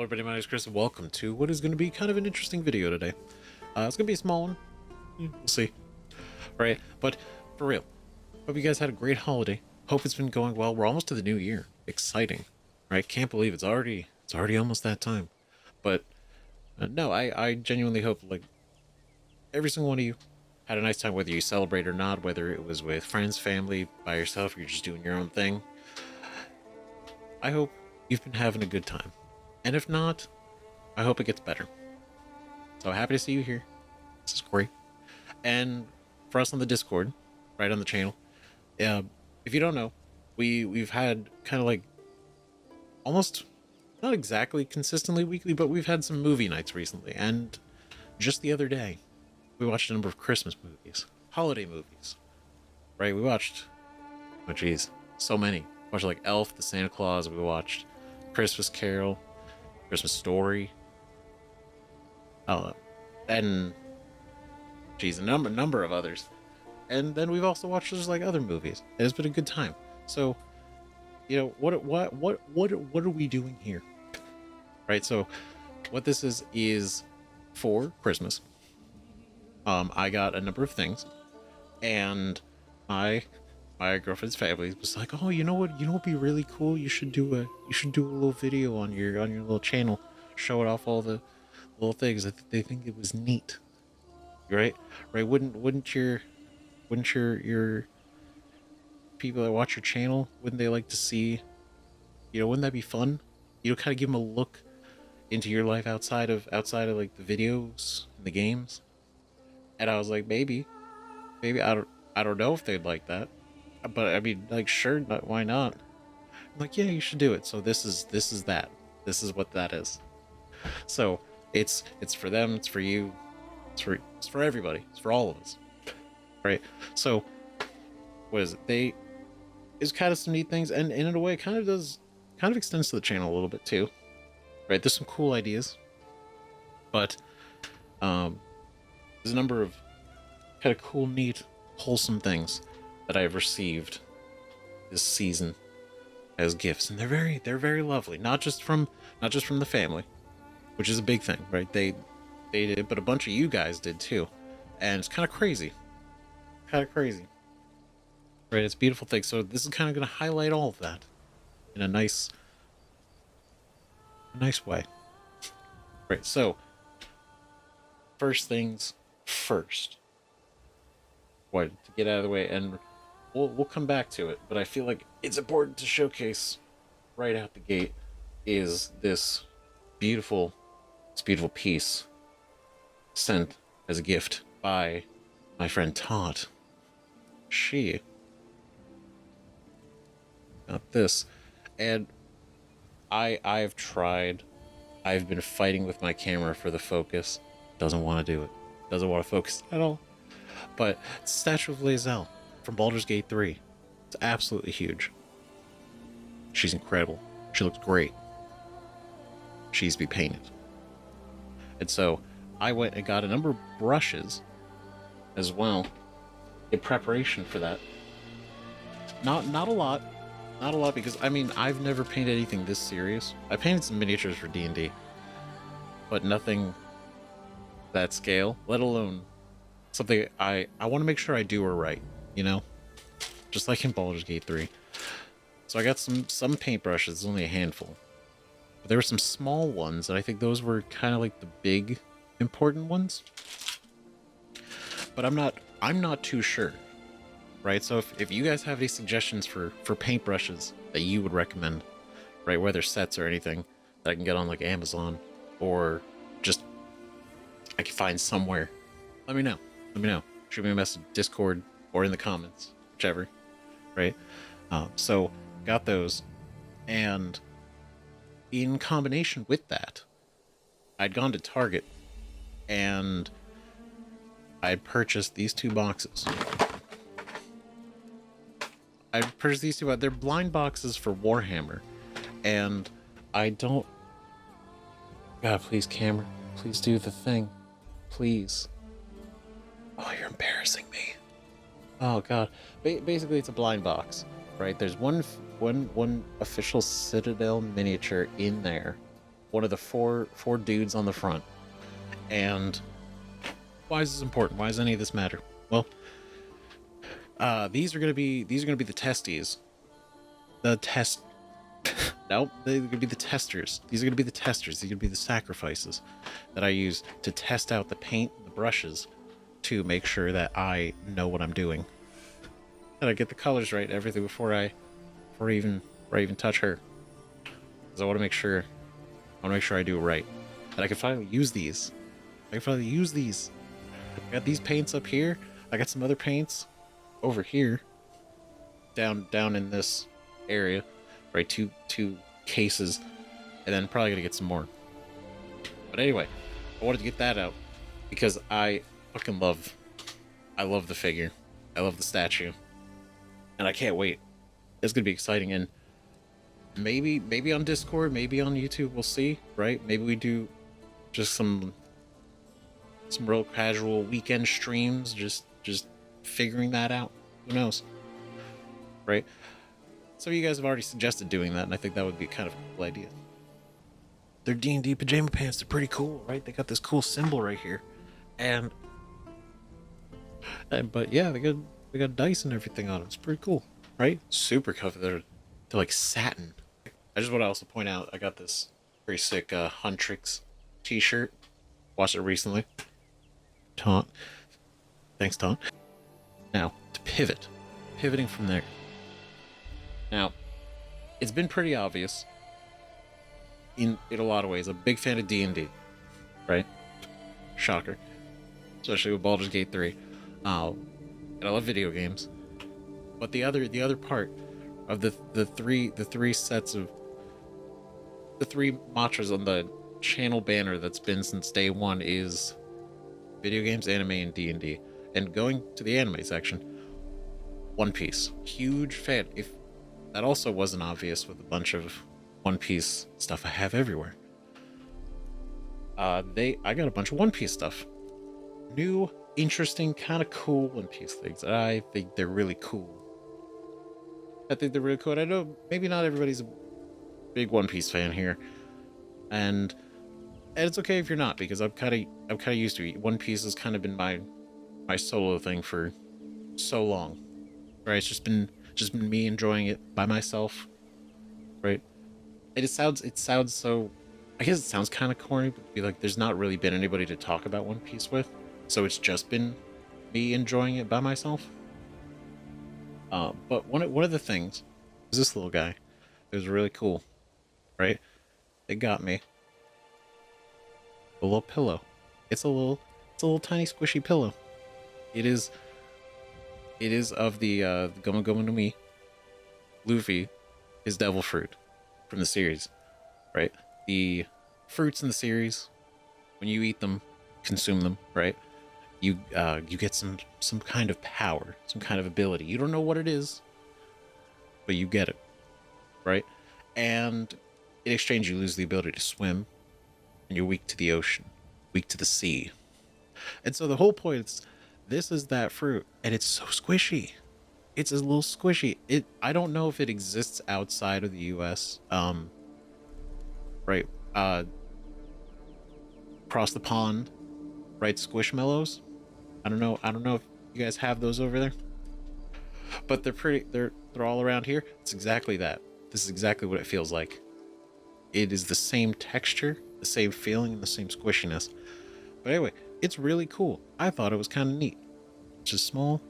everybody, my name is Chris and welcome to what is going to be kind of an interesting video today. It's going to be a small one, we'll see, right? But for real, hope you guys had a great holiday. Hope it's been going well. We're almost to the new year. Exciting, right? Can't believe it's already almost that time. But no, I genuinely hope like every single one of you had a nice time, whether you celebrate or not, whether it was with friends, family, by yourself, or you're just doing your own thing. I hope you've been having a good time. And if not, I hope it gets better. So happy to see you here. This is great. And for us on the Discord, right on the channel, if you don't know, we've had kind of like almost not exactly consistently weekly, but we've had some movie nights recently. And just the other day, we watched a number of Christmas movies, holiday movies, right? We watched, oh geez, so many. We watched like Elf, the Santa Claus. We watched Christmas Carol, Christmas Story. And geez, a number of others. And then we've also watched just like other movies. And it's been a good time. So, you know, what are we doing here? Right? So what this is for Christmas. I got a number of things, and my girlfriend's family was like, "Oh, you know what would be really cool? You should do a little video on your little channel, show it off all the little things." They think it was neat, right? Right? Wouldn't your people that watch your channel, wouldn't they like to see? You know, wouldn't that be fun? You know, kind of give them a look into your life outside of like the videos and the games. And I was like, maybe I don't know if they'd like that, but I mean, like, sure, why not? I'm like, yeah, you should do it. So this is that. This is what that is. So it's for them, it's for you, it's for everybody, it's for all of us, right? So what is it? It's kind of some neat things, and in a way, it kind of extends to the channel a little bit too, right? There's some cool ideas, but there's a number of kind of cool, neat, wholesome things that I've received this season as gifts, and they're very lovely. Not just from the family, which is a big thing, right? They did, but a bunch of you guys did too, and it's kind of crazy, right? It's a beautiful thing. So this is kind of going to highlight all of that in a nice way, right? So first things first. To get out of the way, and we'll come back to it, but I feel like it's important to showcase right out the gate is this beautiful piece sent as a gift by my friend Todd. She got this, and I've tried. I've been fighting with my camera for the focus. Doesn't want to do it. Doesn't want to focus at all. But it's a statue of Lae'zel from Baldur's Gate 3. It's absolutely huge. She's incredible. She looks great. She's to be painted. And so I went and got a number of brushes as well in preparation for that. Not a lot. Not a lot, because I mean, I've never painted anything this serious. I painted some miniatures for D&D, but nothing that scale, let alone something I want to make sure I do her right, you know? Just like in Baldur's Gate 3. So I got some paintbrushes, only a handful. But there were some small ones, and I think those were kind of like the big, important ones. But I'm not too sure, right? So if you guys have any suggestions for paintbrushes that you would recommend, right, whether sets or anything that I can get on like Amazon, or just I can find somewhere, let me know. Shoot me a message, Discord, or in the comments, whichever, right? So got those, and in combination with that, I'd gone to Target and I purchased these two boxes. They're blind boxes for Warhammer, and I don't. God, please, camera, please do the thing, please. Oh, you're embarrassing me. Oh God. Basically, it's a blind box, right? There's one official Citadel miniature in there, one of the four dudes on the front. And why is this important? Why does any of this matter? Well, these are gonna be the testes. The test. Nope, they're gonna be the testers. These are gonna be the testers. These are gonna be the sacrifices that I use to test out the paint, and the brushes, to make sure that I know what I'm doing, that I get the colors right, everything before I even touch her. Because I want to make sure I do it right, and I can finally use these. I got these paints up here. I got some other paints over here, down in this area, right? Two cases, and then probably gonna get some more. But anyway, I wanted to get that out because I love the figure. I love the statue, and I can't wait. It's gonna be exciting, and maybe on Discord, maybe on YouTube, we'll see, right? Maybe we do just some real casual weekend streams, just figuring that out. Who knows, right? Some of you guys have already suggested doing that, and I think that would be kind of a cool idea. They're D&D pajama pants. They're pretty cool, right? They got this cool symbol right here, and but yeah, they got dice and everything on them. It's pretty cool, right? Super comfy. They're like satin. I just want to also point out I got this pretty sick Huntrix t-shirt. Watched it recently. Taunt. Thanks, Taunt. Now, to pivoting from there. Now, it's been pretty obvious in a lot of ways. I'm a big fan of D&D, right? Shocker. Especially with Baldur's Gate 3. And I love video games. But the other part of the three sets of the three mantras on the channel banner that's been since day one is video games, anime, and D&D. And going to the anime section, One Piece. Huge fan. If that also wasn't obvious with a bunch of One Piece stuff I have everywhere. I got a bunch of One Piece stuff. New, interesting, kind of cool One Piece things. I think they're really cool. And I know maybe not everybody's a big One Piece fan here, and it's okay if you're not, because I'm kind of used to it. One Piece has kind of been my solo thing for so long, right? It's just been me enjoying it by myself, right? And it sounds so, I guess it sounds kind of corny, but be like, there's not really been anybody to talk about One Piece with, so it's just been me enjoying it by myself. But one of the things was this little guy. It was really cool, right? It got me a little pillow. It's a little tiny squishy pillow. It is of the Goma Goma no Mi. Luffy is devil fruit from the series, right? The fruits in the series, when you eat them, consume them, right? You get some kind of power, some kind of ability. You don't know what it is, but you get it, right? And in exchange, you lose the ability to swim, and you're weak to the ocean, weak to the sea. And so the whole point is, this is that fruit, and it's so squishy. It's a little squishy. I don't know if it exists outside of the U.S. Right? Across the pond, right? Squishmallows. I don't know if you guys have those over there, but they're all around here. It's exactly that. This is exactly what it feels like. It is the same texture, the same feeling, and the same squishiness. But anyway, it's really cool. I thought it was kind of neat. It's a small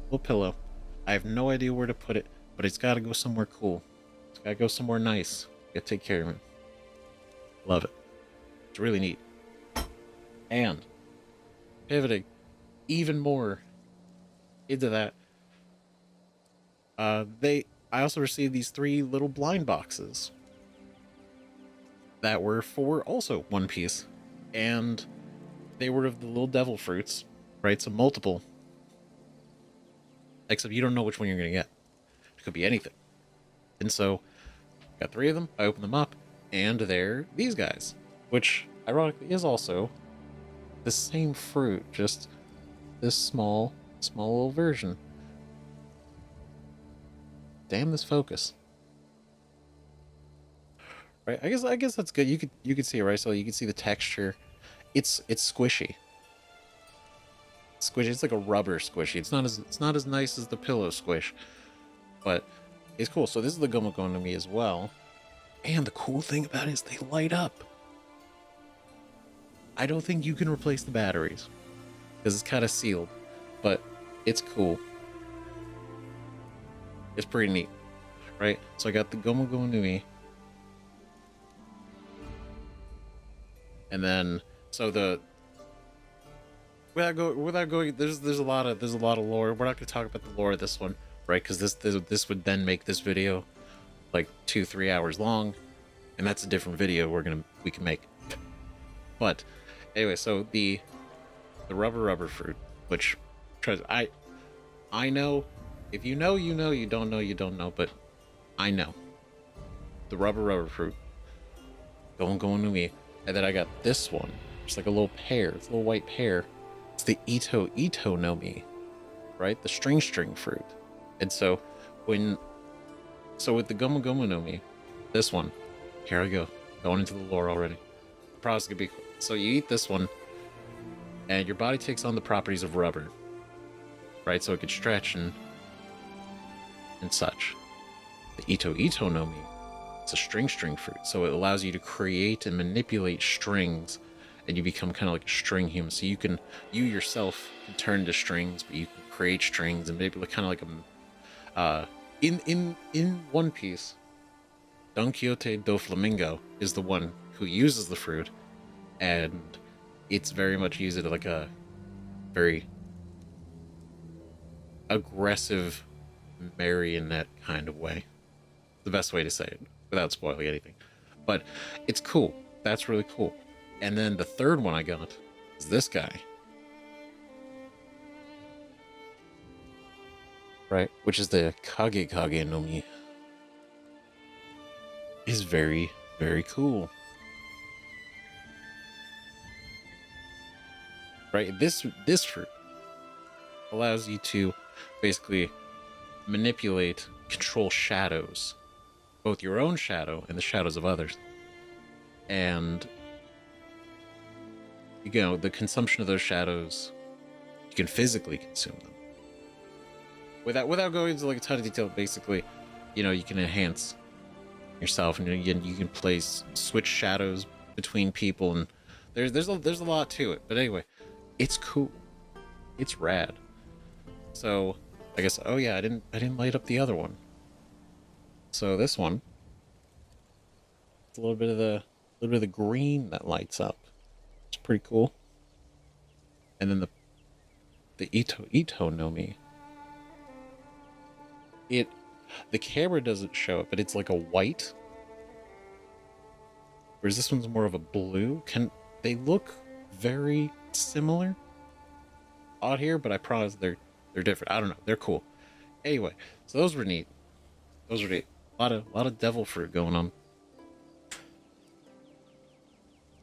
little pillow. I have no idea where to put it, but it's got to go somewhere cool. It's got to go somewhere nice. You got to take care of it. Love it. It's really neat. And pivoting even more into that, I also received these 3 little blind boxes that were for also One Piece, and they were of the little devil fruits, right? So multiple, except you don't know which one you're gonna get. It could be anything. And so got 3 of them. I opened them up, and they're these guys, which ironically is also the same fruit, just this small little version. Damn this focus. right? I guess that's good. You could see it, right? So you can see the texture. It's squishy. Squishy. It's like a rubber squishy. It's not as nice as the pillow squish, but it's cool. So this is the Gomu to me as well. And the cool thing about it is they light up. I don't think you can replace the batteries because it's kind of sealed, but it's cool. It's pretty neat, right? So I got the Gomu Numi, and then so the without going, there's a lot of lore. We're not gonna talk about the lore of this one, right? Because this would then make this video like 2-3 hours long, and that's a different video we can make. But anyway, so the rubber fruit, which I know, if you know, you know, you don't know, you don't know, but I know the rubber fruit going to me, and then I got this one. It's like a little pear. It's a little white pear. It's the Ito no Mi, right? The string fruit. And so with the Gomu no Mi, this one, here I go, going into the lore already. The process could be cool. So you eat this one, and your body takes on the properties of rubber, right? So it could stretch and such. The Ito no Mi, it's a string fruit, so it allows you to create and manipulate strings, and you become kind of like a string human. So you yourself can turn to strings, but you can create strings and maybe kind of like a in One Piece. Don Quixote do Flamingo is the one who uses the fruit, and it's very much used in like a very aggressive marionette kind of way. The best way to say it without spoiling anything. But it's cool. That's really cool. And then the third one I got is this guy. Right? Which is the Kage no Mi. Is very, very cool. Right? This fruit allows you to basically manipulate, control shadows, both your own shadow and the shadows of others. And the consumption of those shadows, you can physically consume them without going into like a ton of detail. Basically, you can enhance yourself, and you can switch shadows between people, and there's a lot to it. But anyway, it's cool. It's rad. So I guess, oh yeah, I didn't light up the other one. So this one, it's a little bit of the green that lights up. It's pretty cool. And then the Ito no Mi. The camera doesn't show it, but it's like a white. Whereas this one's more of a blue. They look very similar out here, but I promise they're different. I don't know. They're cool. Anyway, so those were neat. A lot of devil fruit going on.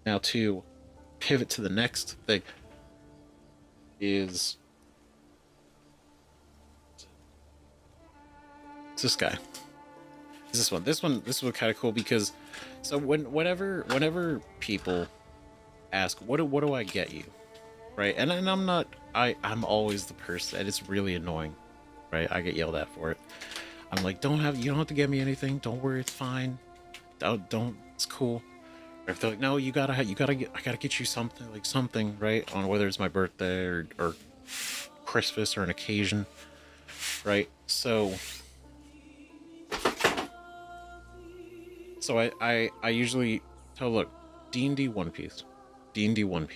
Now to pivot to the next thing is this guy. This one. This was kind of cool because so whenever people ask what do I get you, right? And I'm always the person, and it's really annoying, right? I get yelled at for it. I'm like, you don't have to get me anything. Don't worry, it's fine. Don't it's cool. Or if they're like, no, I gotta get you something, right? On whether it's my birthday or Christmas or an occasion, right? So I usually tell, look, D&D One Piece, the anime One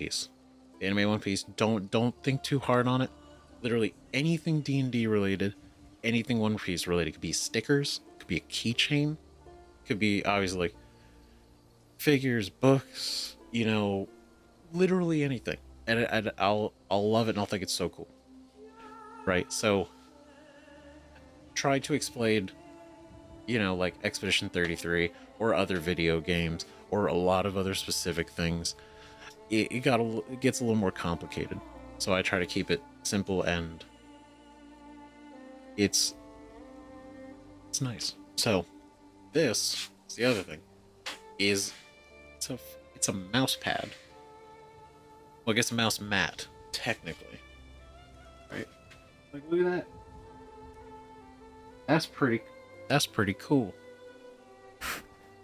Piece. Don't think too hard on it. Literally anything D&D related, anything One Piece related. It could be stickers, could be a keychain, could be obviously like figures, books, literally anything, and I'll love it, and I'll think it's so cool, right? So try to explain, like Expedition 33 or other video games or a lot of other specific things. It gets a little more complicated, so I try to keep it simple, and it's nice. So this is the other thing. is it's a it's a mouse pad. Well, I guess a mouse mat, technically. Right? Like, look at that. That's pretty. That's pretty cool.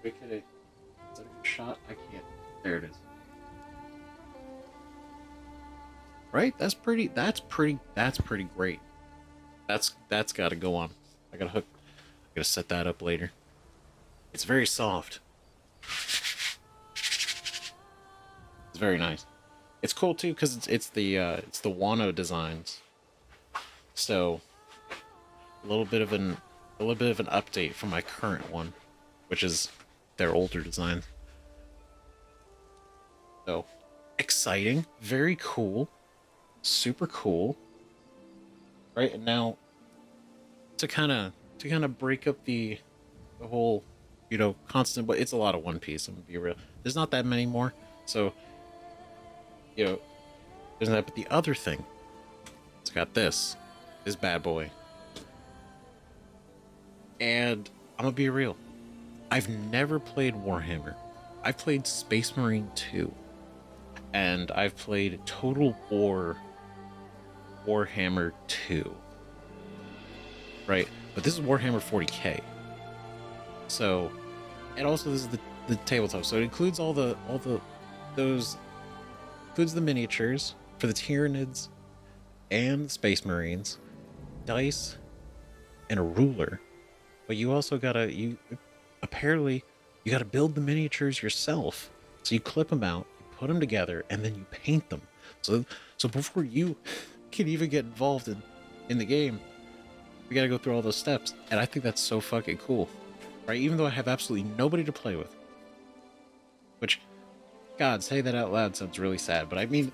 Wait, is that a good shot? I can't. There it is. Right? That's pretty. That's pretty. That's pretty great. That's got to go on. I gotta hook. I gotta set that up later. It's very soft. It's very nice. It's cool too because it's the Wano designs. So a little bit of an update from my current one, which is their older design. So exciting, very cool, super cool. Right, and now to kind of break up the whole, constant, but it's a lot of One Piece. I'm gonna be real. There's not that many more, so there's that. But the other thing, it's got this bad boy, and I'm gonna be real. I've never played Warhammer. I've played Space Marine 2, and I've played Total War Warhammer 2. Right? But this is Warhammer 40K. So, and also this is the tabletop. So it includes those includes the miniatures for the Tyranids and the Space Marines, dice, and a ruler. But you also gotta apparently you gotta build the miniatures yourself. So you clip them out, you put them together, and then you paint them. So before you can even get involved in the game, we gotta go through all those steps. And I think that's so fucking cool. Right? Even though I have absolutely nobody to play with. Which, God, say that out loud sounds really sad, but I mean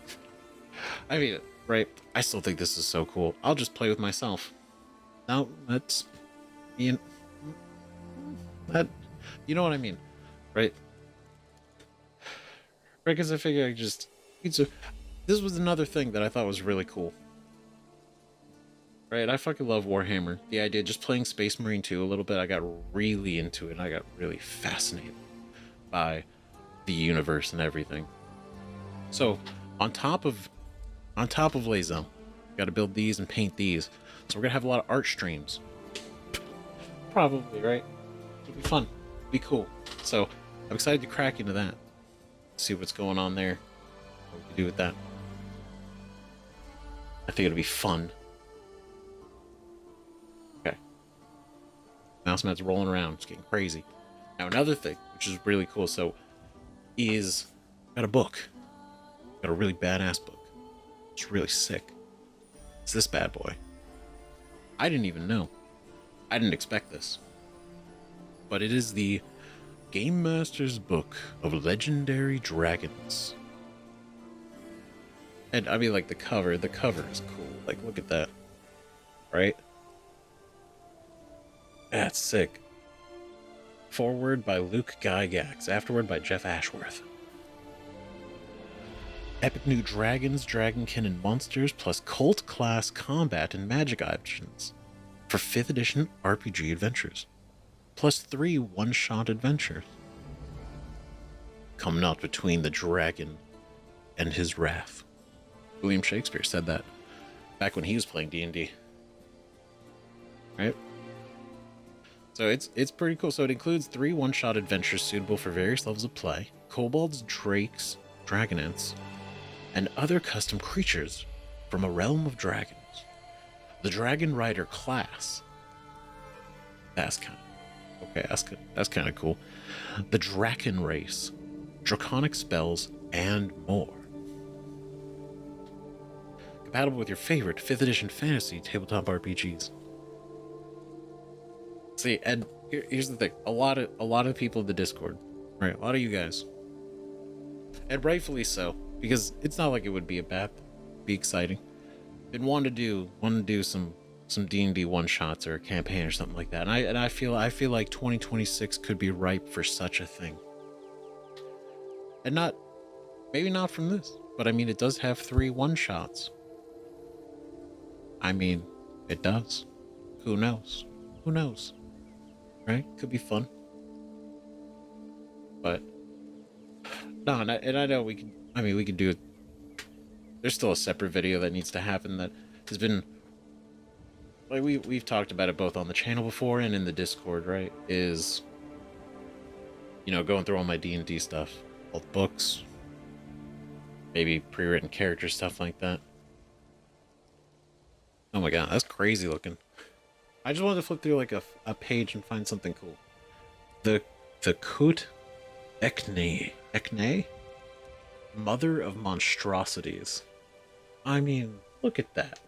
it, right? I still think this is so cool. I'll just play with myself. No, that's that, you know what I mean, right? Right, because I figure this was another thing that I thought was really cool. Right, I fucking love Warhammer. The idea, just playing Space Marine 2 a little bit, I got really into it, and I got really fascinated by the universe and everything. So, on top of Lazo, got to build these and paint these. So we're gonna have a lot of art streams. Probably, right? It'll be fun. It'll be cool. So, I'm excited to crack into that. See what's going on there. What we can do with that. I think it'll be fun. Okay. Mouse mat's rolling around. It's getting crazy. Now, another thing, which is really cool, is got a book. Got a really badass book. It's really sick. It's this bad boy. I didn't even know. I didn't expect this. But it is the Game Master's Book of Legendary Dragons. And I mean, like, the cover is cool. Like, look at that. Right? That's sick. Foreword by Luke Gygax. Afterword by Jeff Ashworth. Epic new dragons, dragonkin, and monsters, plus cult class combat and magic options for 5th edition RPG adventures. Plus 3 one-shot adventures. Come not between the dragon and his wrath. William Shakespeare said that back when he was playing D&D. Right? So it's pretty cool. So it includes 3 one-shot adventures suitable for various levels of play, kobolds, drakes, dragonets, and other custom creatures from a realm of dragons. The Dragon Rider class. That's kind of cool. The Draken race, draconic spells, and more. Compatible with your favorite 5th edition fantasy tabletop RPGs. See, and here's the thing: a lot of people in the Discord, right? A lot of you guys, and rightfully so, because it's not like it would be be exciting. Been wanting to do some D&D one shots or a campaign or something like that, and I feel like 2026 could be ripe for such a thing. And maybe not from this, but I mean, it does have 3 one shots. I mean, it does. Who knows? Right? Could be fun. But No, and I know we can. I mean, we can do it. There's still a separate video that needs to happen that has been like we've talked about it both on the channel before and in the Discord. Right? Is going through all my D&D stuff, all the books, maybe pre-written character stuff like that. Oh my god, that's crazy looking. I just wanted to flip through like a page and find something cool. The the Kut Ekne, Mother of Monstrosities. I mean, look at that.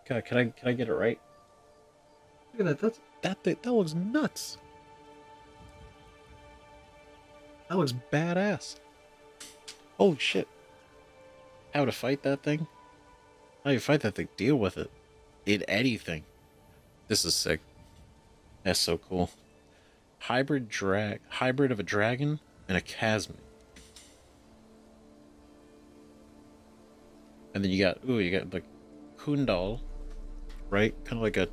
God, can I get it right? Look at that. That looks nuts. That looks badass. Holy shit. How to fight that thing? How you fight that thing? Deal with it. In anything. This is sick. That's so cool. Hybrid of a dragon and a chasm. And then you got like Kundal, right? Kind of like a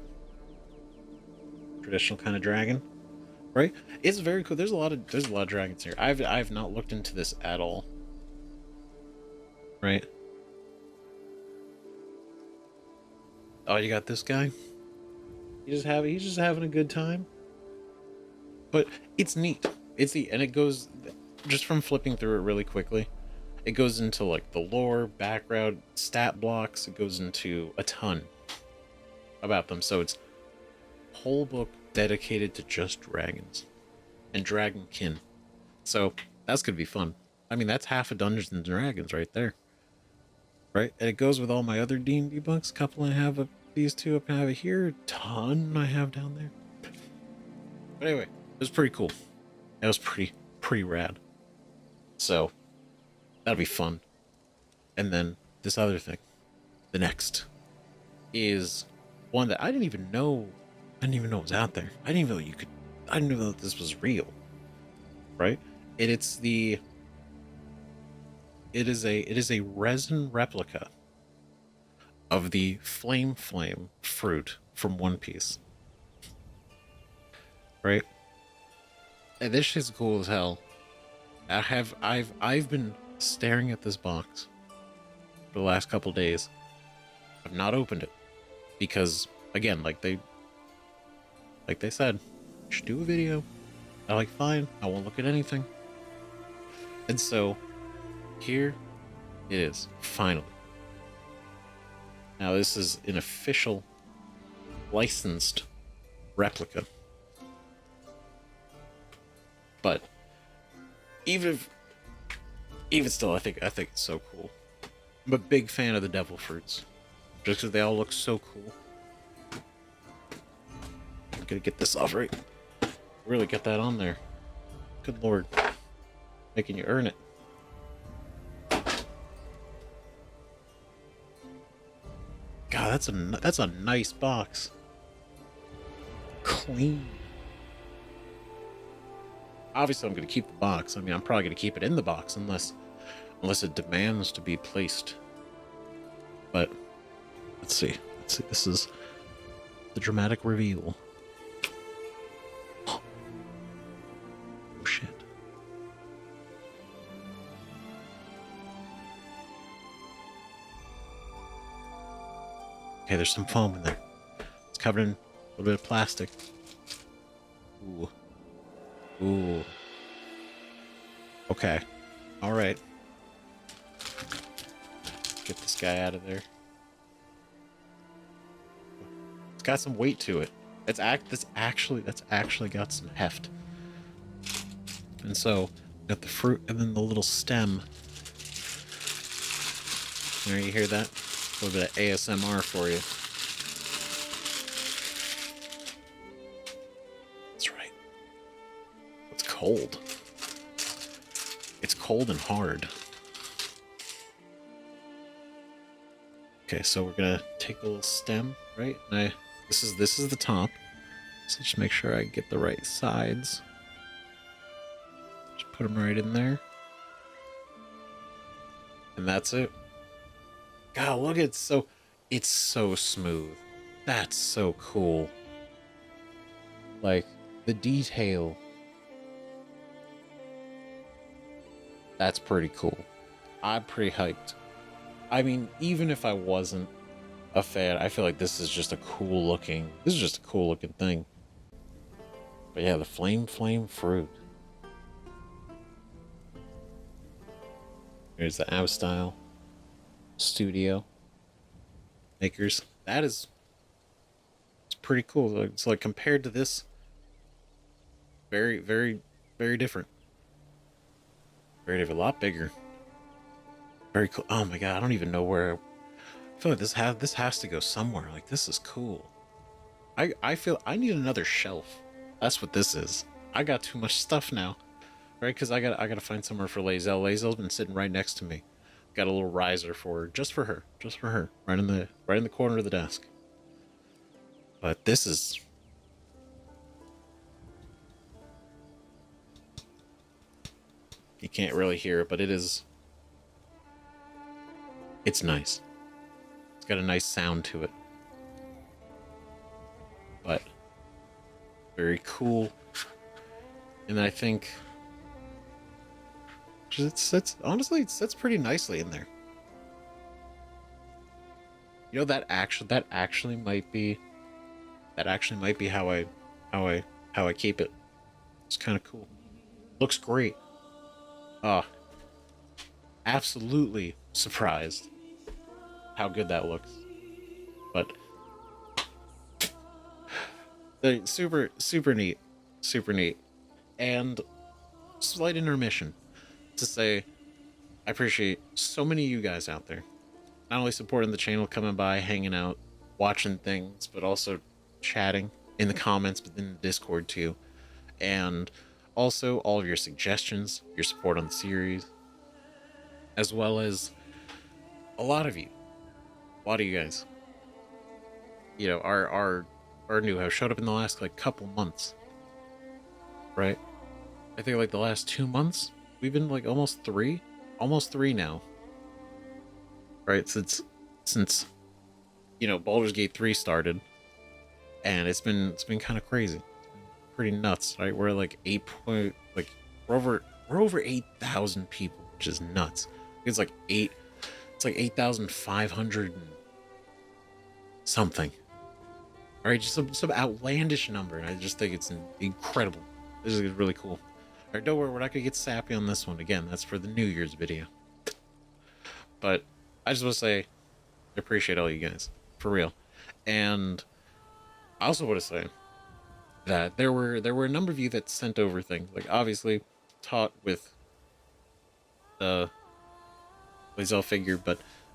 traditional kind of dragon, right? It's very cool. There's a lot of dragons here. I've not looked into this at all. Right? Oh, you got this guy? He's just having a good time. But it's neat. And it goes just from flipping through it really quickly. It goes into like the lore, background, stat blocks. It goes into a ton about them. So it's a whole book dedicated to just dragons and dragonkin. So that's gonna be fun. I mean, that's half a Dungeons and Dragons right there. Right? And it goes with all my other D&D books. Couple I have of these two up I have here. A ton I have down there. But anyway, it was pretty cool. It was pretty rad. So that'll be fun. And then this other thing, the next, is one that I didn't even know was out there. I didn't even know that this was real. Right? And it is a resin replica of the flame fruit from One Piece. Right? And this shit's cool as hell. I've been staring at this box for the last couple days. I've not opened it because again, like they said, you should do a video. I'm like, fine, I won't look at anything. And so here it is, finally. Now this is an official licensed replica. But even still, I think it's so cool. I'm a big fan of the devil fruits, just because they all look so cool. I'm gonna get this off right. Really get that on there. Good lord, making you earn it. God, that's a nice box. Clean. Obviously, I'm going to keep the box. I mean, I'm probably going to keep it in the box unless it demands to be placed. But let's see. This is the dramatic reveal. Oh shit. Okay, there's some foam in there. It's covered in a little bit of plastic. Ooh. Ooh. Okay. All right. Get this guy out of there. It's got some weight to it. That's actually got some heft. And so, got the fruit and then the little stem. There, you hear that? A little bit of ASMR for you. That's right. It's cold. It's cold and hard. Okay, so we're gonna take the little stem, right? And this is the top. So just make sure I get the right sides. Just put them right in there. And that's it. God, look, it's so smooth. That's so cool. Like the detail. That's pretty cool. I'm pretty hyped. I mean, even if I wasn't a fan, I feel like this is just a cool looking. This is just a cool looking thing. But yeah, the flame fruit. Here's the Style Studio makers. That is, it's pretty cool. Like, it's like compared to this, very, very, very different. Very different. A lot bigger. Very cool. Oh my god, I don't even know where. I feel like this has to go somewhere. Like, this is cool. I feel I need another shelf. That's what this is. I got too much stuff now, right? Because I gotta find somewhere for Lazel. Lazel's been sitting right next to me. Got a little riser for her, just for her, right in the corner of the desk. But this is. You can't really hear it, but it is. It's nice. It's got a nice sound to it. But very cool. And I think it's honestly, it sits pretty nicely in there. You know, that actually might be how I keep it. It's kind of cool. Looks great. Absolutely surprised how good that looks. But super neat, and slight intermission to say I appreciate so many of you guys out there, not only supporting the channel, coming by, hanging out, watching things, but also chatting in the comments, but in the Discord too, and also all of your suggestions, your support on the series, as well as a lot of you guys, you know, our new house showed up in the last like couple months, right? I think like the last 2 months we've been like almost three now, right? Since you know, Baldur's Gate 3 started, and it's been kind of crazy. It's been pretty nuts, right? We're like we're over 8,000 people, which is nuts. It's like 8,500 something. All right, just some outlandish number, and I just think it's incredible. This is really cool. All right, don't worry, we're not gonna get sappy on this one. Again, that's for the New Year's video. But I just want to say I appreciate all you guys, for real. And I also want to say that there were a number of you that sent over things. Like, obviously, taught with the Lazel figure,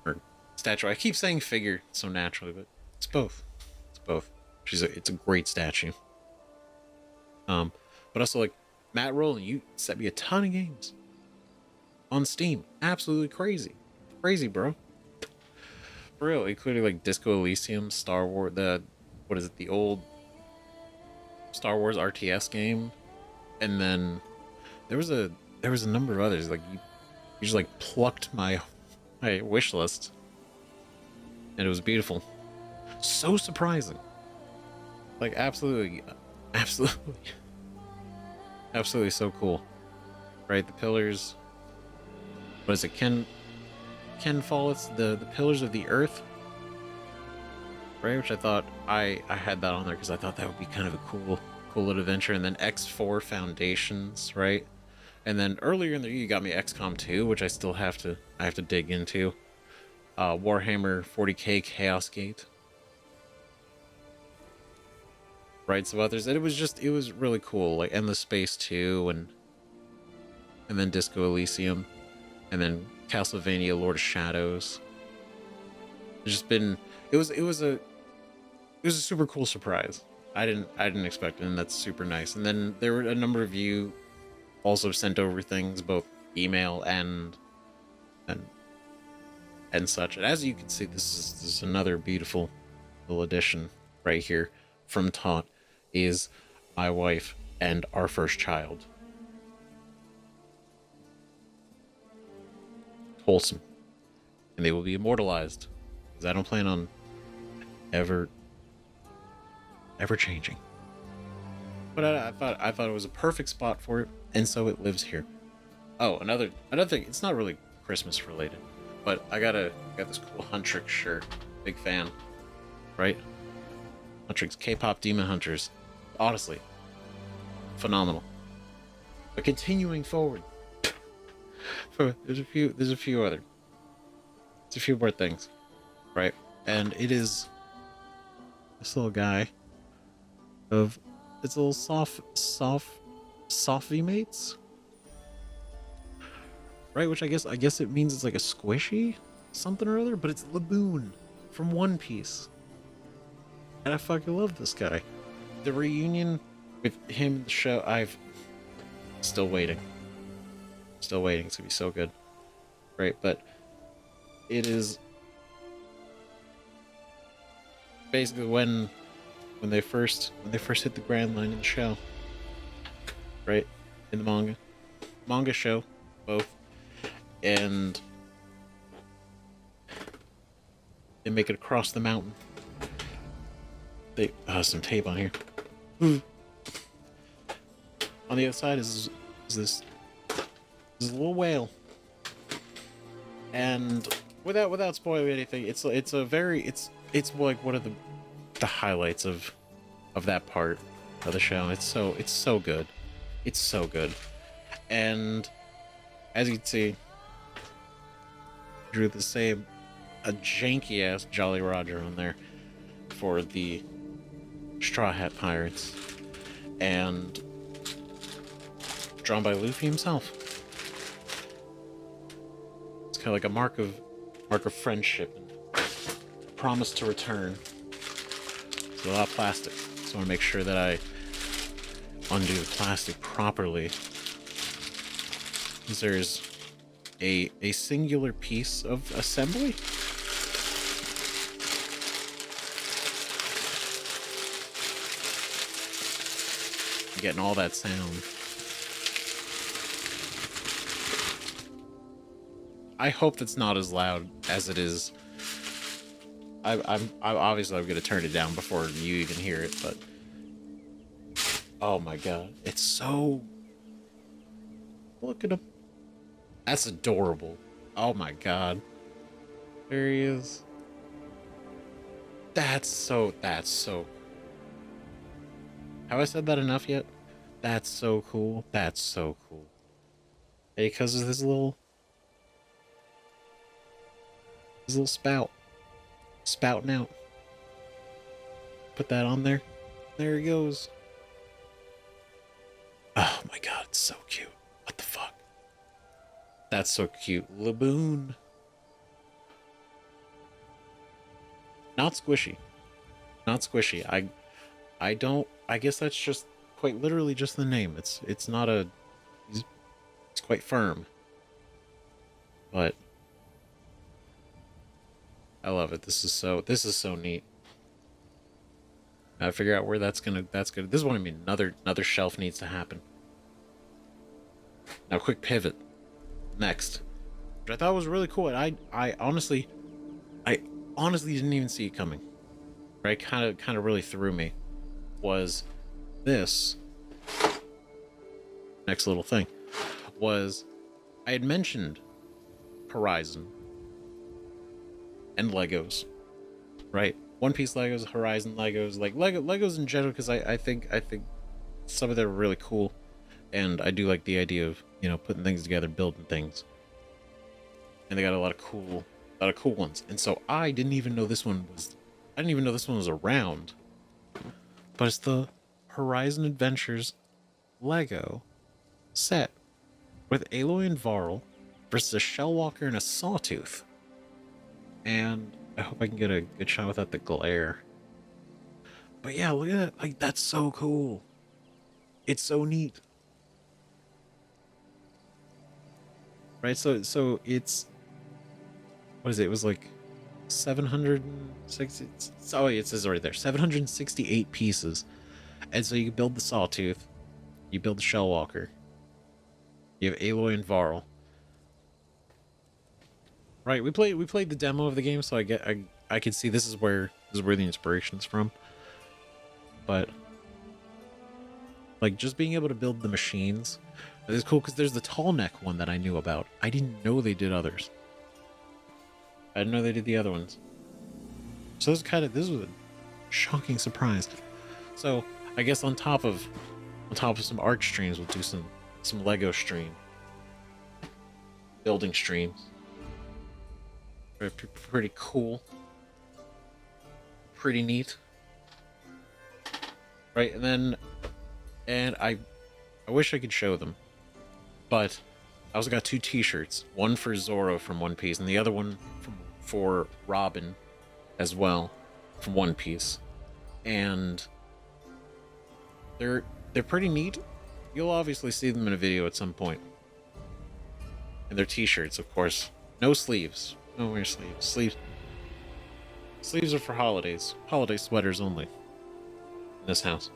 or statue. I keep saying figure so naturally, but it's both. It's both. It's a great statue. But also, like, Matt Rowland, you sent me a ton of games on Steam. Absolutely crazy, bro. For real, including like Disco Elysium, Star Wars, the old Star Wars RTS game, and then there was a number of others. Like, you just like plucked my wish list, and it was beautiful. So surprising. Like, absolutely so cool. Right, the pillars. What is it? Ken Follett's the Pillars of the Earth. Right, which I thought I had that on there because I thought that would be kind of a cool little adventure. And then X4 Foundations, right? And then earlier in the year you got me XCOM 2, which I still have to dig into. Warhammer 40k Chaos Gate. Right, so others, and it was really cool, like Endless Space 2, and then Disco Elysium, and then Castlevania Lord of Shadows. It's just been, it was a super cool surprise. I didn't expect it, and that's super nice. And then there were a number of you also sent over things, both email and such. And as you can see, this is another beautiful little addition right here from Taunt. Is my wife and our first child. Wholesome. And they will be immortalized, because I don't plan on ever changing. But I thought it was a perfect spot for it, and so it lives here. Oh, another thing. It's not really Christmas related, but I got this cool Huntrix shirt. Big fan, right? Huntrix K-pop Demon Hunters. Honestly, phenomenal. But continuing forward, there's a few more things, right? And it is this little guy of it's a little soft V mates, right? Which I guess it means it's like a squishy something or other, but it's Laboon from One Piece, and I fucking love this guy. The reunion with him in the show, I've still waiting, still waiting. It's gonna be so good, right? But it is basically when they first hit the Grand Line in the show, right? In the manga show, both, and they make it across the mountain. They some tape on here. On the other side is this little whale, and without spoiling anything, it's like one of the highlights of that part of the show. It's so good. It's so good. And as you can see, drew a janky ass Jolly Roger on there for the Straw Hat Pirates, and drawn by Luffy himself. It's kind of like a mark of friendship and promise to return. It's a lot of plastic, so I want to make sure that I undo the plastic properly. There's a singular piece of assembly. I'm getting all that sound. I hope that's not as loud as it is. I'm obviously I'm gonna turn it down before you even hear it, but oh my god, it's so. Look at him. That's adorable. Oh my god. There he is. That's so. Have I said that enough yet? That's so cool. That's so cool. Hey, because of this little spout. Spouting out. Put that on there. There he goes. Oh my god, it's so cute. What the fuck? That's so cute. Laboon. Not squishy. Not squishy. I guess that's just quite literally just the name. It's not a. It's quite firm. But I love it. This is so neat. I figure out where that's gonna. This is what I mean. Another shelf needs to happen. Now, quick pivot. Next, which I thought was really cool, and I honestly didn't even see it coming. Right, kind of really threw me. Was this next little thing? Was I had mentioned Horizon and Legos, right? One Piece Legos, Horizon Legos, like Legos in general, because I think some of them are really cool, and I do like the idea of, you know, putting things together, building things, and they got a lot of cool ones. And so I didn't even know this one was around, but it's the Horizon Adventures Lego set with Aloy and Varl versus a Shellwalker and a Sawtooth. And I hope I can get a good shot without the glare. But yeah, look at that. Like, that's so cool. It's so neat. Right, so it's, what is it? It was like 760. Oh, it says right there, 768 pieces. And so you build the Sawtooth, you build the Shellwalker, you have Aloy and Varl. Right, we played the demo of the game, so I can see this is where the inspiration's from. But like, just being able to build the machines, It's cool because there's the tall neck one that I knew about. I didn't know they did others. I didn't know they did the other ones. So this was a shocking surprise. So I guess on top of some art streams, we'll do some Lego stream, building streams. Pretty cool, pretty neat, right? And I wish I could show them, but I also got 2 T-shirts, one for Zoro from One Piece, and the other one for Robin as well from One Piece, and they're pretty neat. You'll obviously see them in a video at some point. And they're T-shirts, of course. No sleeves. No wear sleeves. Sleeves are for holidays. Holiday sweaters only. In this house.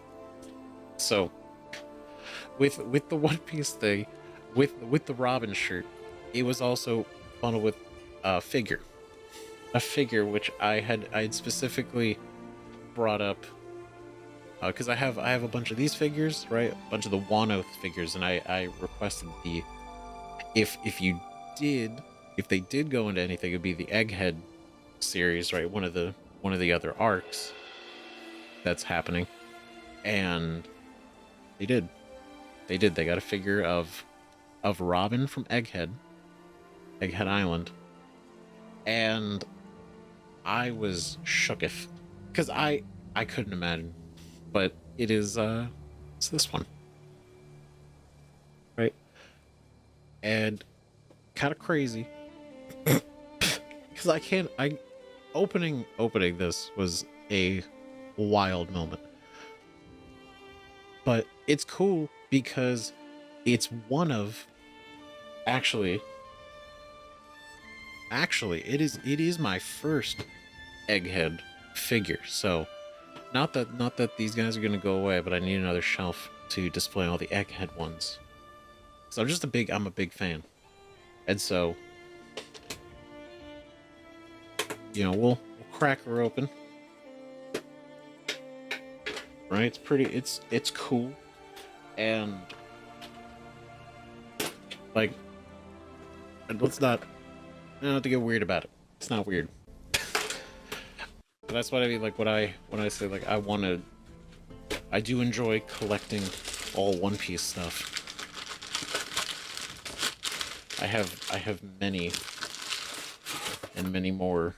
So, with the One Piece thing, with the Robin shirt, it was also bundled with a figure. A figure which I had specifically brought up because I have a bunch of these figures, right? A bunch of the Wano figures, and I requested the if they did go into anything, it'd be the Egghead series, right? One of the other arcs that's happening, and they did. They got a figure of Robin from Egghead Island, and I was shooketh because I couldn't imagine. But it's this one, right? And kind of crazy because opening this was a wild moment, but it's cool because it's one of actually it is my first Egghead figure. So not that these guys are gonna go away, but I need another shelf to display all the Egghead ones. So I'm a big fan, and so we'll crack her open. Right, it's cool, and like, let's not have to get weird about it. It's not weird. But that's what I mean, like when I say like I do enjoy collecting all One Piece stuff. I have many and many more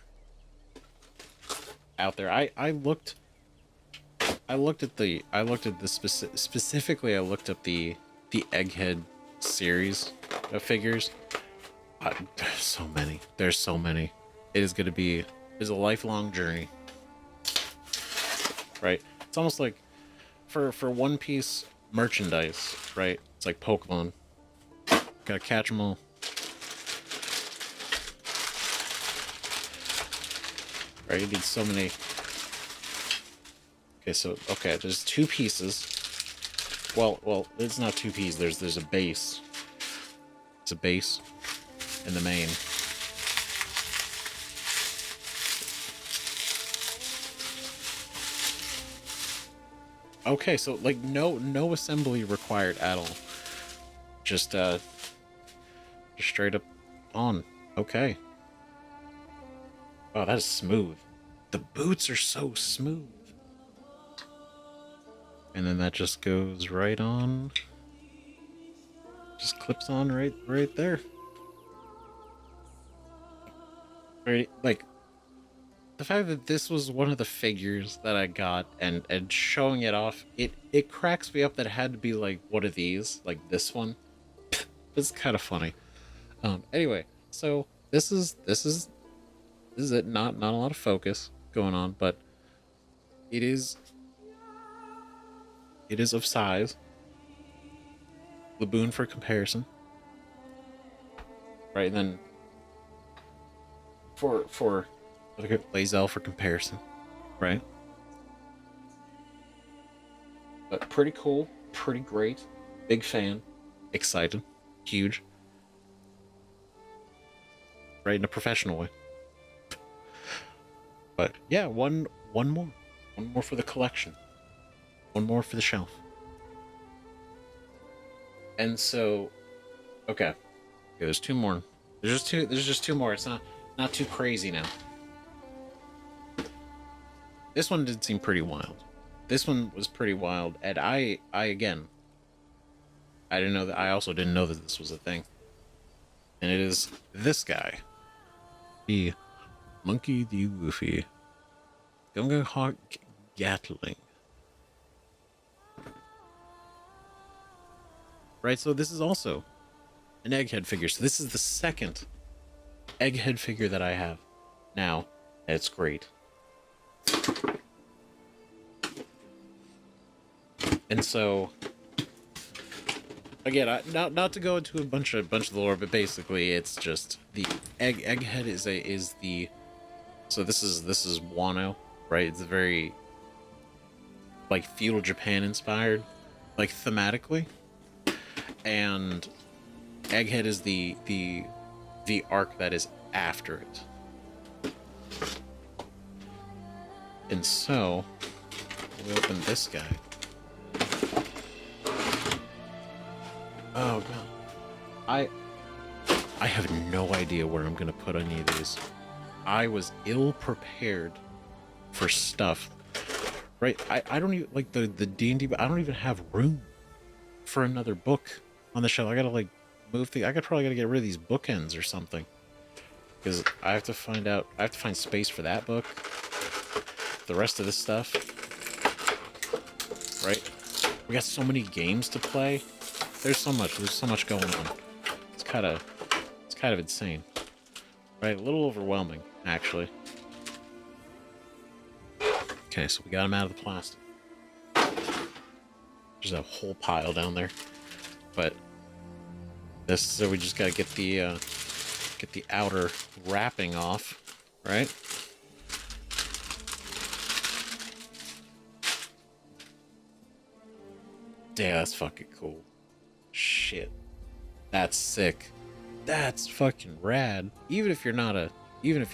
out there. I looked at the specifically I looked up the Egghead series of figures. There's so many. It's a lifelong journey. Right? It's almost like for One Piece merchandise, right? It's like Pokemon. Gotta catch them all. Right, you need so many. Okay, there's 2 pieces. Well, it's not 2 pieces. There's a base. It's a base and the main. Okay, so like no assembly required at all. Just straight up on. Okay. Wow, that is smooth. The boots are so smooth. And then that just goes right on. Just clips on right there. Right, like the fact that this was one of the figures that I got and showing it off, it cracks me up that it had to be like one of these, like this one. It's kind of funny. Anyway, so this is it. Not a lot of focus going on, but it is of size. Laboon for comparison, right? And then for Lae'zel for comparison, right? But pretty cool, pretty great. Big fan, excited, huge. Right, in a professional way. But yeah, one more for the collection, one more for the shelf. And so, okay. Okay, there's two more. There's just two more. It's not too crazy now. This one did seem pretty wild. This one was pretty wild, and I again, I didn't know that. I also didn't know that this was a thing. And it is this guy, the Monkey D. Luffy, Gunga Hawk Gatling. Right, so this is also an Egghead figure. So this is the second Egghead figure that I have now. It's great. And so, again, not to go into a bunch of the lore, but basically, it's just the Egghead is the. So this is Wano, right? It's very like feudal Japan inspired, like thematically, and Egghead is the arc that is after it. And so we open this guy. Oh god. I have no idea where I'm gonna put any of these. I was ill prepared for stuff. Right? I don't even like the D&D, but I don't even have room for another book on the shelf. I gotta like move the I could probably gotta get rid of these bookends or something. Because I have to find space for that book. The rest of this stuff. Right? We got so many games to play. There's so much going on. It's kind of insane. Right? A little overwhelming, actually. Okay, so we got them out of the plastic. There's a whole pile down there. But this, so we just gotta get the outer wrapping off, right? Yeah, that's fucking cool. Shit. That's sick. That's fucking rad. Even if you're not a you're not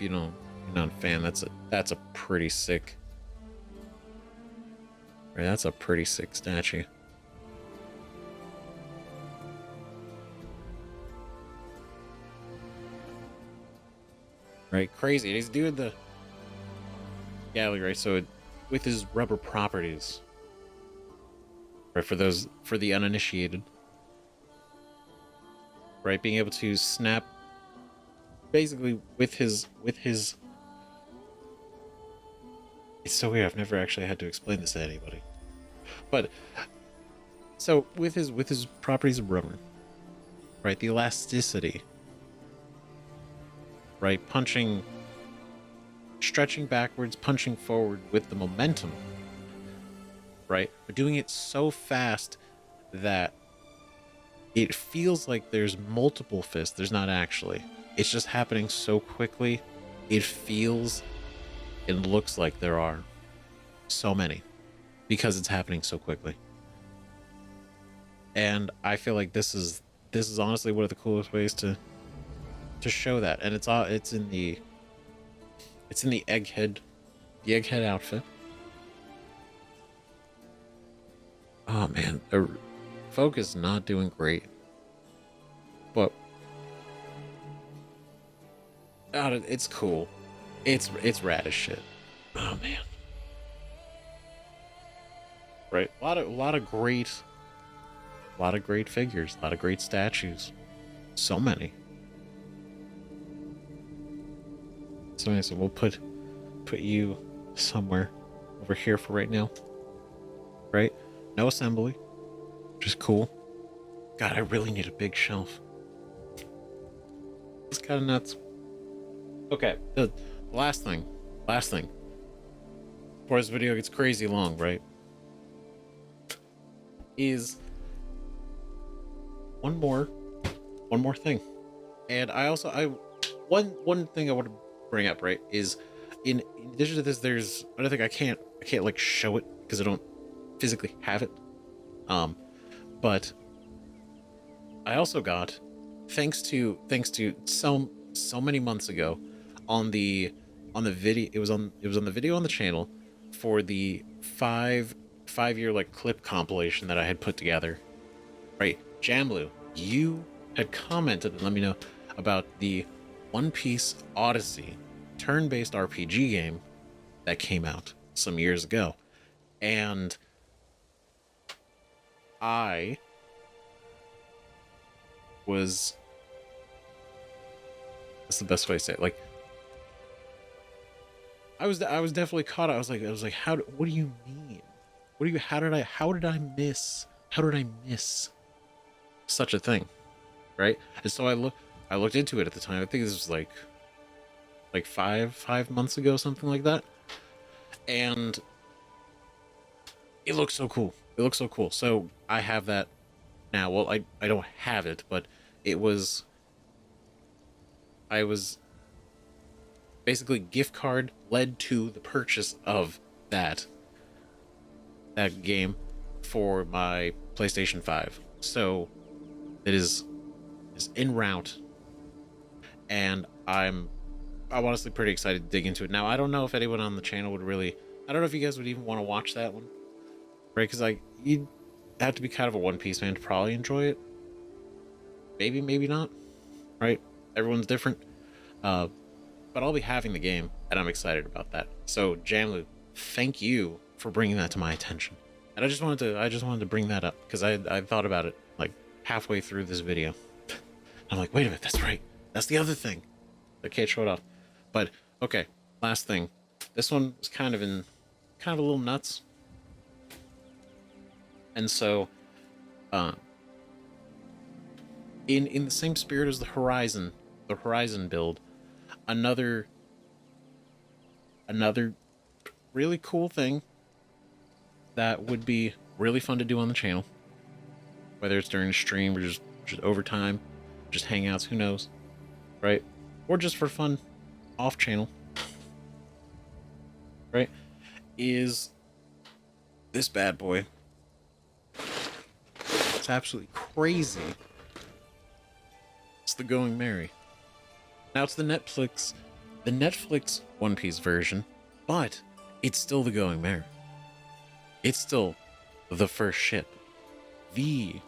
a fan, that's a pretty sick. Right, that's a pretty sick statue. Right, crazy. He's doing the galley, right? So with his rubber properties. Right, for the uninitiated. Right, being able to snap basically with his it's so weird. I've never actually had to explain this to anybody. But so with his properties of rubber, right? The elasticity, right? Stretching backwards, punching forward with the momentum, right? But doing it so fast that it feels like there's multiple fists. There's not actually. It's just happening so quickly. It feels and looks like there are so many because it's happening so quickly. And I feel like this is honestly one of the coolest ways to show that. And it's in the Egghead outfit. Oh man, the focus not doing great, but it's cool. It's rad as shit. Oh man, right? A lot of great figures, a lot of great statues, so many. So we'll put you somewhere over here for right now, right? No assembly, which is cool. God, I really need a big shelf. It's kind of nuts. Okay, the last thing, before this video gets crazy long, right? Is one more thing. And one thing I want to bring up, right, is in addition to this, there's another thing I can't like show it because I don't physically have it. But I also got, thanks to so many months ago, on the video, it was on the video on the channel for the 5-year like clip compilation that I had put together, right? Jamlu, you had commented and let me know about the One Piece Odyssey turn-based RPG game that came out some years ago. And I was, what's the best way to say it? Like, I was definitely caught. I was like, what do you mean? What do you, how did I miss such a thing? Right? And so I looked into it at the time. I think this was like 5 months ago, something like that. And it looks so cool. It looks so cool. So I have that now. Well, I don't have it, but it was, I was basically gift card led to the purchase of that game for my PlayStation 5. So it is en route, and I'm honestly pretty excited to dig into it. Now, I don't know if anyone on the channel would really, I don't know if you guys would even want to watch that one, right? Because you'd have to be kind of a One Piece fan to probably enjoy it. Maybe, maybe not, right? Everyone's different. But I'll be having the game, and I'm excited about that. So, Jamlu, thank you for bringing that to my attention. And I just wanted to bring that up because I thought about it like halfway through this video. I'm like, wait a minute, that's right. That's the other thing that Kate showed off. But okay, last thing. This one was kind of a little nuts. And so, in the same spirit as the Horizon build, another really cool thing that would be really fun to do on the channel, whether it's during a stream or just overtime, just hangouts, who knows, right? Or just for fun off channel, right? Is this bad boy. It's absolutely crazy. It's the Going Merry. Now it's the Netflix One Piece version, but it's still the Going Merry. It's still the first ship, the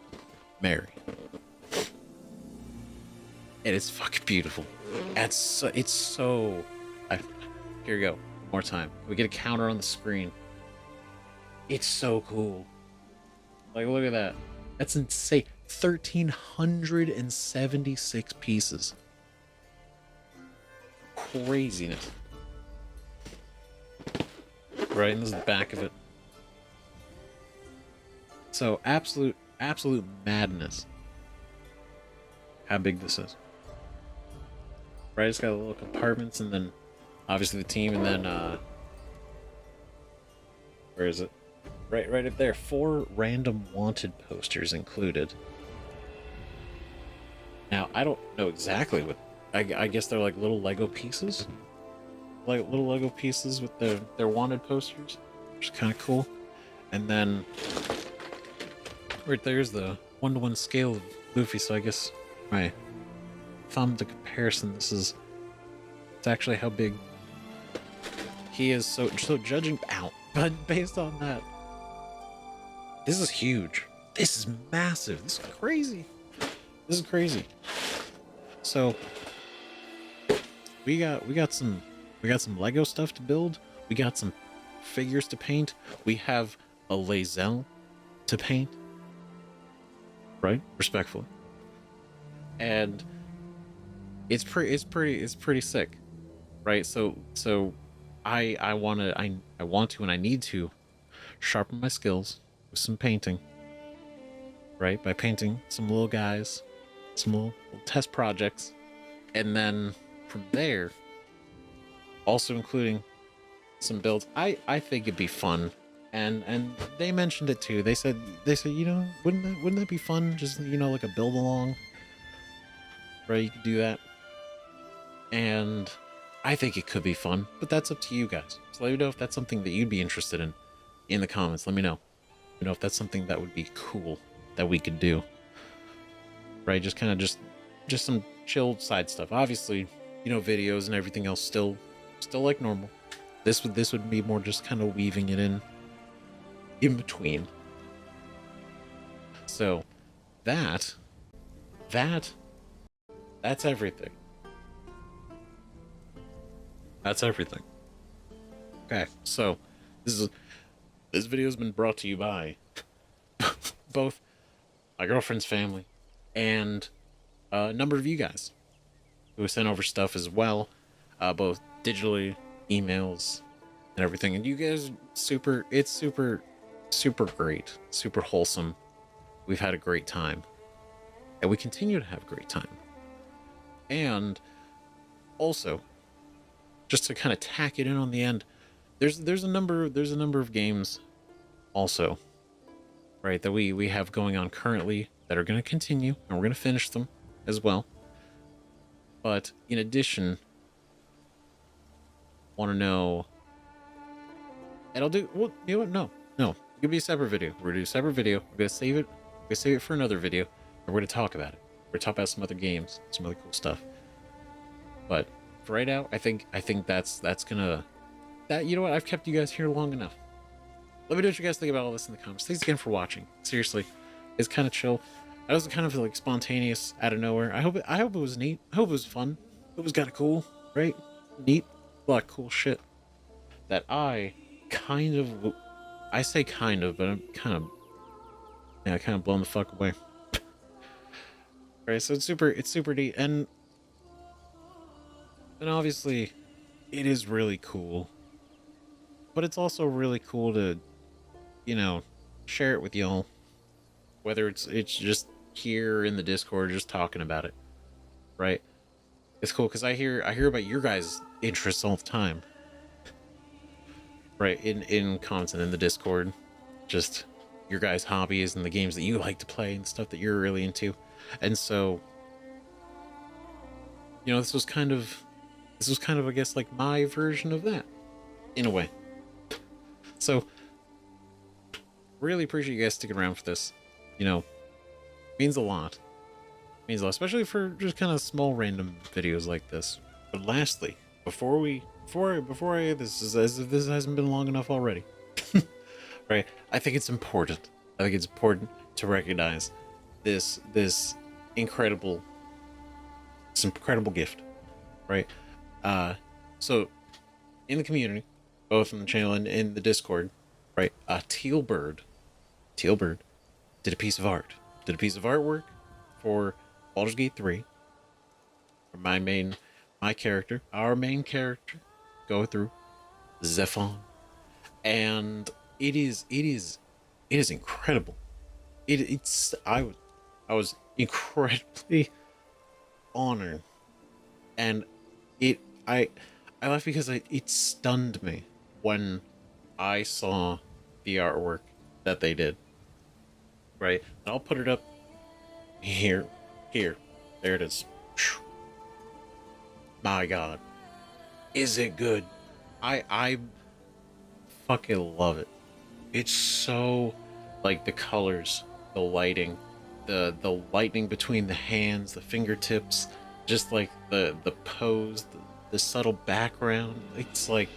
Merry, and it's fucking beautiful. It's so. Here we go. One more time. We get a counter on the screen. It's so cool. Like, look at that. That's insane. 1,376 pieces. Craziness. Right, and this is the back of it. So absolute madness. How big this is. Right, it's got the little compartments, and then obviously the team, and then where is it? Right up there. 4 random wanted posters included. Now I don't know exactly what. I guess they're like little Lego pieces. Like little Lego pieces with their wanted posters, which is kind of cool. And then right there's the 1-to-1 scale of Luffy. So I guess my thumb to comparison, it's actually how big he is. So judging out, but based on that, this is huge. This is massive. This is crazy. This is crazy. So we got some Lego stuff to build. We got some figures to paint. We have a Lae'zel to paint. Right? Respectfully. And it's pretty sick. Right? So I want to and I need to sharpen my skills with some painting. Right? By painting some little guys, some little test projects, and then from there, also including some builds. I think it'd be fun, and they mentioned it too. They said wouldn't that be fun? Just like a build along, right? You could do that, and I think it could be fun. But that's up to you guys. So let me know if that's something that you'd be interested in the comments. Let me know. If that's something that would be cool that we could do. Right? Just kind of just some chill side stuff. Obviously, videos and everything else still like normal. This would be more just kind of weaving it in between. So that that that's everything. That's everything. Okay, so this video has been brought to you by both my girlfriend's family and a number of you guys who sent over stuff as well, both digitally, emails, and everything. And you guys, it's super great, super wholesome. We've had a great time, and we continue to have a great time. And also, just to kind of tack it in on the end, there's a number of games also, right, that we have going on currently that are going to continue, and we're going to finish them as well. But in addition, want to know, and I'll do, well, you know what? No, it's gonna be a separate video. We're gonna do a separate video. We're gonna save it. We're gonna save it for another video, and we're gonna talk about it. We're gonna talk about some other games, some other cool stuff. But for right now, I think that's gonna, that, you know what? I've kept you guys here long enough. Let me know what you guys think about all this in the comments. Thanks again for watching. Seriously, it's kind of chill. I was kind of like spontaneous out of nowhere. I hope it was neat. I hope it was fun. It was kind of cool, right? Neat, a lot of cool shit that I say kind of, but I'm kind of blown the fuck away. Right, so it's super neat, and obviously it is really cool, but it's also really cool to, you know, share it with y'all, whether it's just here in the Discord, just talking about it, right? It's cool because I hear about your guys' interests all the time, right? In comments and in the Discord, just your guys' hobbies and the games that you like to play and stuff that you're really into. And so, you know, this was kind of I guess like my version of that, in a way. So really appreciate you guys sticking around for this. You know, means a lot. Means a lot, especially for just kind of small random videos like this. But lastly, before I this is, as if this hasn't been long enough already, right? I think it's important. I think it's important to recognize this incredible gift, right? So in the community, both in the channel and in the Discord, right? Tealbird did a piece of artwork for Baldur's Gate 3, for our main character, go through Zephon, and it is incredible. I was incredibly honored, and I laughed because it stunned me when I saw the artwork that they did. Right, and I'll put it up here. There it is. My God, is it good? I fucking love it. It's so, like, the colors, the lighting, the lightning between the hands, the fingertips, just like the pose, the subtle background. It's like,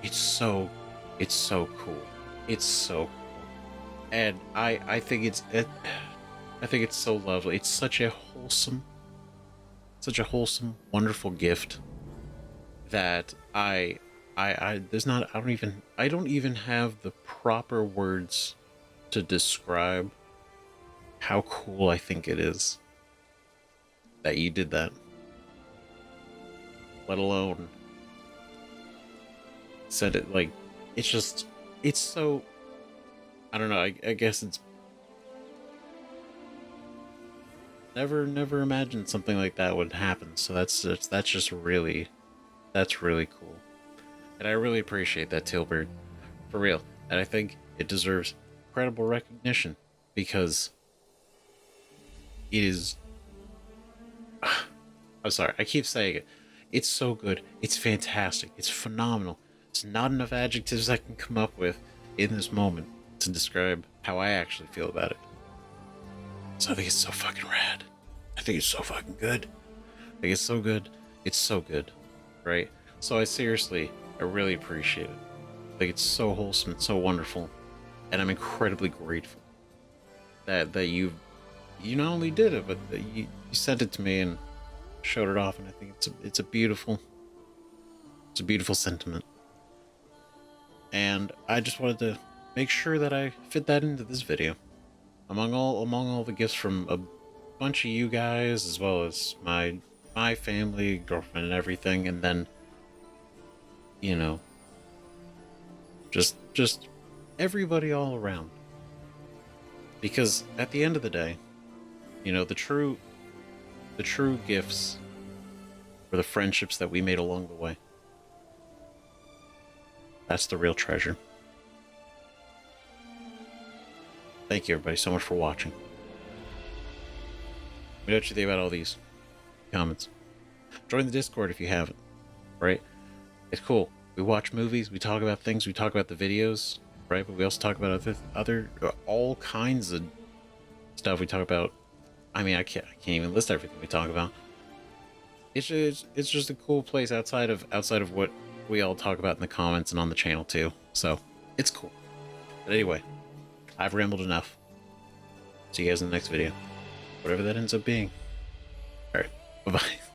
it's so cool. It's so cool. And I think it's so lovely. It's such a wholesome, wonderful gift that I don't even have the proper words to describe how cool I think it is that you did that. Let alone said it. Like, it's so, I don't know, I guess it's never imagined something like that would happen. So that's really cool. And I really appreciate that, Tilbert, for real. And I think it deserves incredible recognition because it is, I'm sorry, I keep saying it. It's so good. It's fantastic. It's phenomenal. It's not enough adjectives I can come up with in this moment to describe how I actually feel about it. So I think it's so fucking rad. I think it's so fucking good. I think it's so good. It's so good, right? So I really appreciate it. Like, it's so wholesome, it's so wonderful, and I'm incredibly grateful. that you not only did it, but that you sent it to me and showed it off, and I think it's a beautiful sentiment. And I just wanted to make sure that I fit that into this video. Among all the gifts from a bunch of you guys, as well as my family, girlfriend, and everything, and then, you know, just everybody all around. Because at the end of the day, you know, the true gifts were the friendships that we made along the way. That's the real treasure. Thank you, everybody, so much for watching. What do you think about all these comments? Join the Discord if you haven't, right? It's cool. We watch movies, we talk about things, we talk about the videos, right? But we also talk about other all kinds of stuff. We talk about, I mean, I can't even list everything we talk about. It's just a cool place outside of what we all talk about in the comments and on the channel too. So it's cool. But anyway, I've rambled enough. See you guys in the next video, whatever that ends up being. All right, bye bye.